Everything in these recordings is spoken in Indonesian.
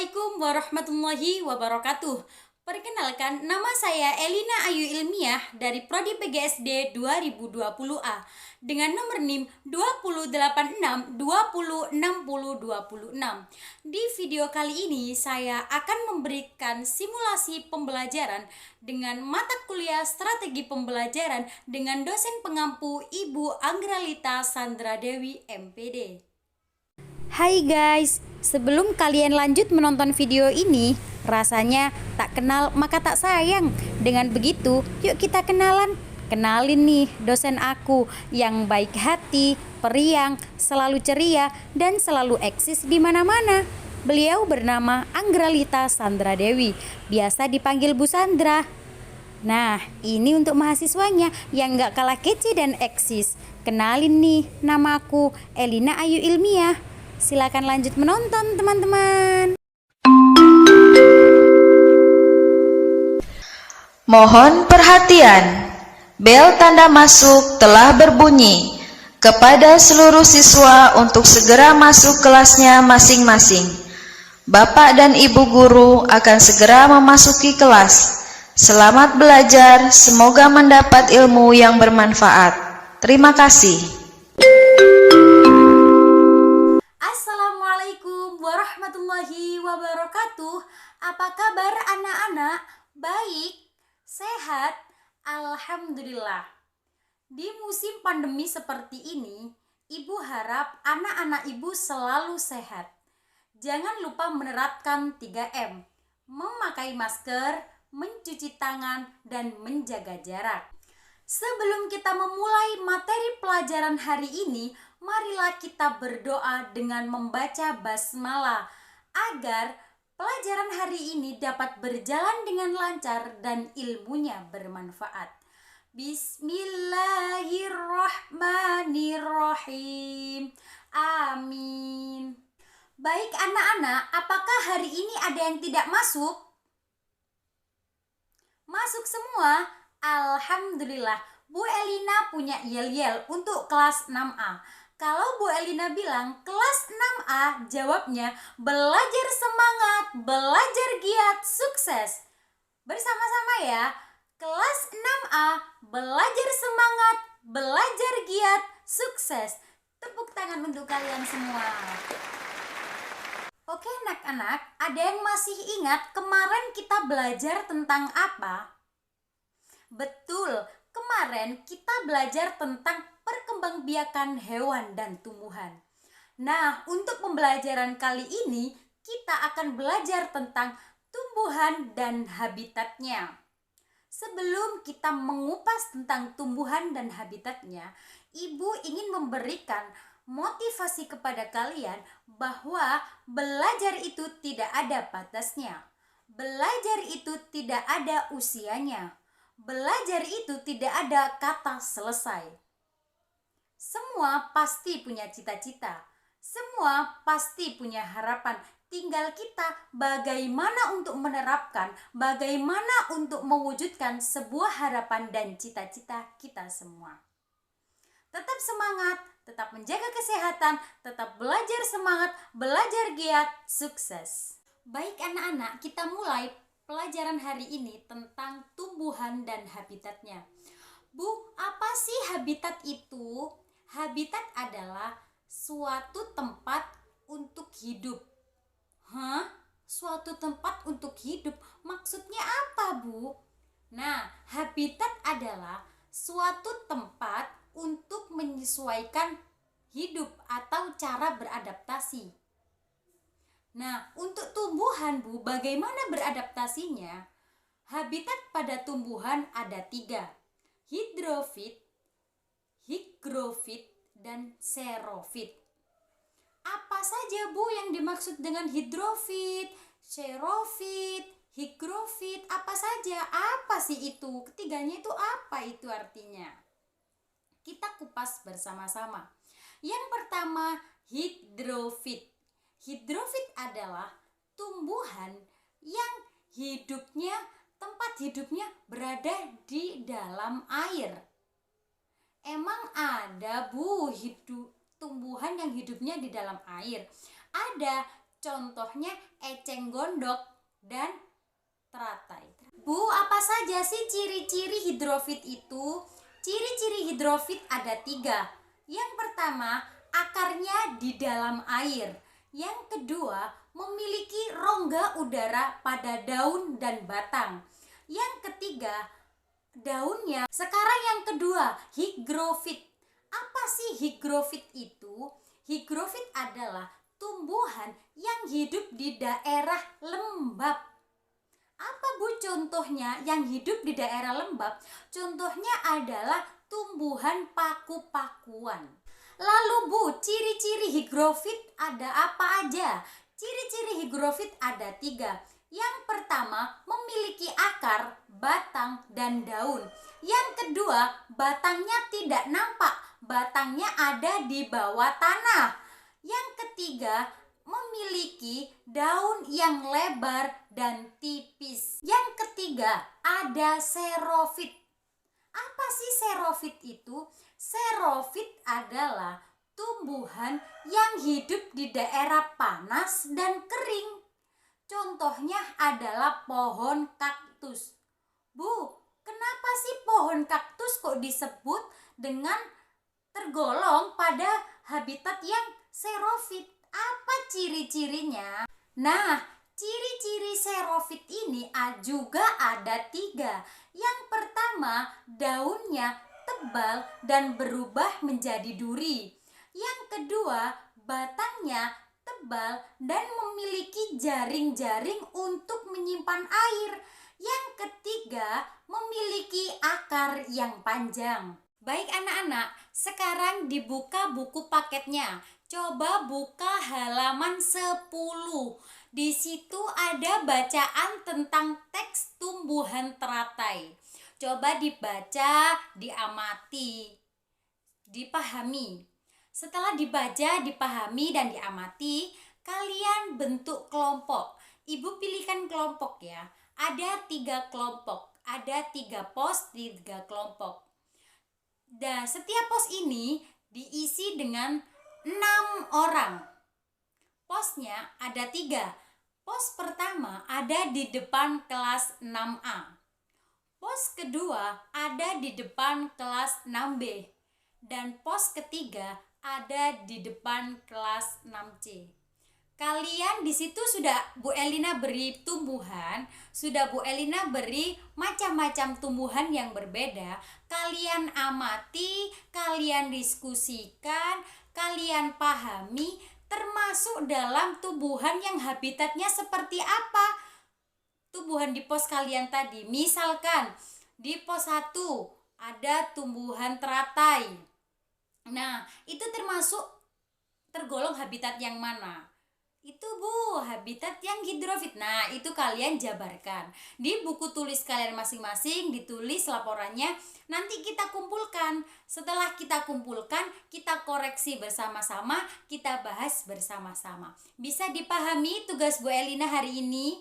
Assalamualaikum warahmatullahi wabarakatuh. Perkenalkan, nama saya Elina Ayu Ilmiah dari Prodi PGSD 2020A dengan nomor NIM 20862060026. Di video kali ini saya akan memberikan simulasi pembelajaran dengan mata kuliah Strategi Pembelajaran dengan dosen pengampu Ibu Anggralita Sandra Dewi MPD. Hai guys, sebelum kalian lanjut menonton video ini, rasanya tak kenal maka tak sayang. Dengan begitu, yuk kita kenalan. Kenalin nih dosen aku yang baik hati, periang, selalu ceria, dan selalu eksis di mana-mana. Beliau bernama Anggralita Sandra Dewi, biasa dipanggil Bu Sandra. Nah, ini untuk mahasiswanya yang gak kalah kece dan eksis. Kenalin nih, namaku Elina Ayu Ilmiah. Silakan lanjut menonton teman-teman. Mohon perhatian. Bel tanda masuk telah berbunyi. Kepada seluruh siswa untuk segera masuk kelasnya masing-masing. Bapak dan Ibu guru akan segera memasuki kelas. Selamat belajar, semoga mendapat ilmu yang bermanfaat. Terima kasih. Assalamualaikum warahmatullahi wabarakatuh. Apa kabar anak-anak? Baik? Sehat? Alhamdulillah. Di musim pandemi seperti ini, Ibu harap anak-anak Ibu selalu sehat. Jangan lupa menerapkan 3M, memakai masker, mencuci tangan, dan menjaga jarak. Sebelum kita memulai materi pelajaran hari ini, marilah kita berdoa dengan membaca basmalah agar pelajaran hari ini dapat berjalan dengan lancar dan ilmunya bermanfaat. Bismillahirrahmanirrahim. Amin. Baik anak-anak, apakah hari ini ada yang tidak masuk? Masuk semua? Alhamdulillah. Bu Elina punya yel-yel untuk kelas 6A. Kalau Bu Elina bilang kelas 6A, jawabnya belajar semangat, belajar giat, sukses. Bersama-sama ya. Kelas 6A, belajar semangat, belajar giat, sukses. Tepuk tangan untuk kalian semua. Oke anak-anak, ada yang masih ingat kemarin kita belajar tentang apa? Betul, kemarin kita belajar tentang perkembangbiakan hewan dan tumbuhan. Nah, untuk pembelajaran kali ini kita akan belajar tentang tumbuhan dan habitatnya. Sebelum kita mengupas tentang tumbuhan dan habitatnya, Ibu ingin memberikan motivasi kepada kalian bahwa belajar itu tidak ada batasnya. Belajar itu tidak ada usianya. Belajar itu tidak ada kata selesai. Semua pasti punya cita-cita. Semua pasti punya harapan. Tinggal kita bagaimana untuk menerapkan, bagaimana untuk mewujudkan sebuah harapan dan cita-cita kita semua. Tetap semangat, tetap menjaga kesehatan, tetap belajar semangat, belajar giat, sukses. Baik anak-anak, kita mulai pelajaran hari ini tentang tumbuhan dan habitatnya. Bu, apa sih habitat itu? Habitat adalah suatu tempat untuk hidup. Hah? Suatu tempat untuk hidup? Maksudnya apa, Bu? Nah, habitat adalah suatu tempat untuk menyesuaikan hidup atau cara beradaptasi. Nah, untuk tumbuhan, Bu, bagaimana beradaptasinya? Habitat pada tumbuhan ada 3, hidrofit, higrofit, dan xerofit. Apa saja, Bu, yang dimaksud dengan hidrofit, xerofit, higrofit? Apa saja? Apa sih itu? Ketiganya itu apa itu artinya? Kita kupas bersama-sama. Yang pertama, hidrofit. Hidrofit adalah tumbuhan yang tempat hidupnya berada di dalam air. Emang ada, Bu, tumbuhan yang hidupnya di dalam air? Ada, Contohnya eceng gondok dan teratai. Bu, apa saja sih ciri-ciri hidrofit itu? Ciri-ciri hidrofit ada 3. Yang pertama, akarnya di dalam air. Yang kedua, memiliki rongga udara pada daun dan batang. Yang ketiga, daunnya. Sekarang yang kedua, higrofit. Apa sih higrofit itu? Higrofit adalah tumbuhan yang hidup di daerah lembab. Apa Bu contohnya yang hidup di daerah lembab? Contohnya adalah tumbuhan paku-pakuan. Lalu Bu, ciri-ciri higrofit ada apa aja? Ciri-ciri higrofit ada 3. Yang pertama, memiliki akar, batang, dan daun. Yang kedua, batangnya tidak nampak, batangnya ada di bawah tanah. Yang ketiga, memiliki daun yang lebar dan tipis. Yang ketiga, ada xerofit. Apa sih xerofit itu? Xerofit adalah tumbuhan yang hidup di daerah panas dan kering. Contohnya adalah pohon kaktus. Bu, kenapa sih pohon kaktus kok disebut dengan tergolong pada habitat yang xerofit? Apa ciri-cirinya? Nah, ciri-ciri xerofit ini juga ada 3. Yang pertama, daunnya tebal dan berubah menjadi duri. Yang kedua, batangnya tebal dan memiliki jaring-jaring untuk menyimpan air. Yang ketiga, memiliki akar yang panjang. Baik anak-anak, sekarang dibuka buku paketnya. Coba buka halaman 10. Di situ ada bacaan tentang teks tumbuhan teratai. Coba dibaca, diamati, dipahami. Setelah dibaca, dipahami, dan diamati, kalian bentuk kelompok. Ibu pilihkan kelompok ya. Ada 3 kelompok. Ada 3 pos di 3 kelompok. Dan setiap pos ini diisi dengan 6 orang. Posnya ada 3. Pos pertama ada di depan kelas 6A. Pos kedua ada di depan kelas 6B. Dan pos ketiga ada di depan kelas 6C. Kalian di situ sudah Bu Elina beri tumbuhan, sudah Bu Elina beri macam-macam tumbuhan yang berbeda. Kalian amati, kalian diskusikan, kalian pahami, termasuk dalam tumbuhan yang habitatnya seperti apa. Tumbuhan di pos kalian tadi, misalkan di pos 1 ada tumbuhan teratai. Nah, itu tergolong habitat yang mana? Itu Bu, habitat yang hidrofit. Nah, itu kalian jabarkan. Di buku tulis kalian masing-masing ditulis laporannya. Nanti kita kumpulkan. Setelah kita kumpulkan, kita koreksi bersama-sama, kita bahas bersama-sama. Bisa dipahami tugas Bu Elina hari ini?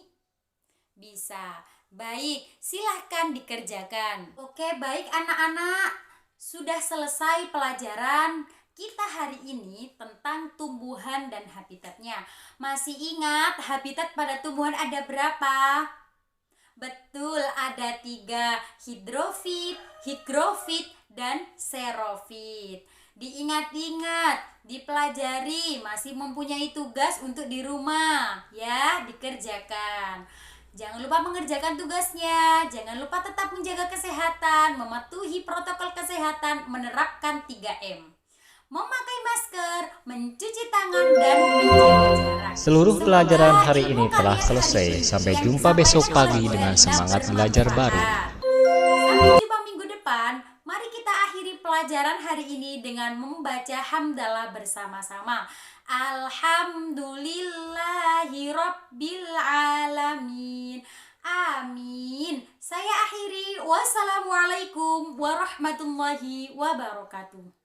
Bisa. Baik, silahkan dikerjakan. Oke, baik anak-anak. Sudah selesai pelajaran kita hari ini tentang tumbuhan dan habitatnya. Masih ingat habitat pada tumbuhan ada berapa? Betul, ada 3, hidrofit, higrofit, dan xerofit. Diingat-ingat, dipelajari, masih mempunyai tugas untuk di rumah, ya, dikerjakan. Jangan lupa mengerjakan tugasnya, jangan lupa tetap menjaga kesehatan, mematuhi protokol kesehatan, menerapkan 3M. Memakai masker, mencuci tangan, dan menjaga jarak. Seluruh pelajaran hari ini telah selesai. Sampai jumpa besok pagi dengan semangat belajar baru. Sampai jumpa minggu depan. Mari kita akhiri pelajaran hari ini dengan membaca hamdalah bersama-sama. Alhamdulillahi Rabbil Alamin. Amin. Saya akhiri. Wassalamualaikum warahmatullahi wabarakatuh.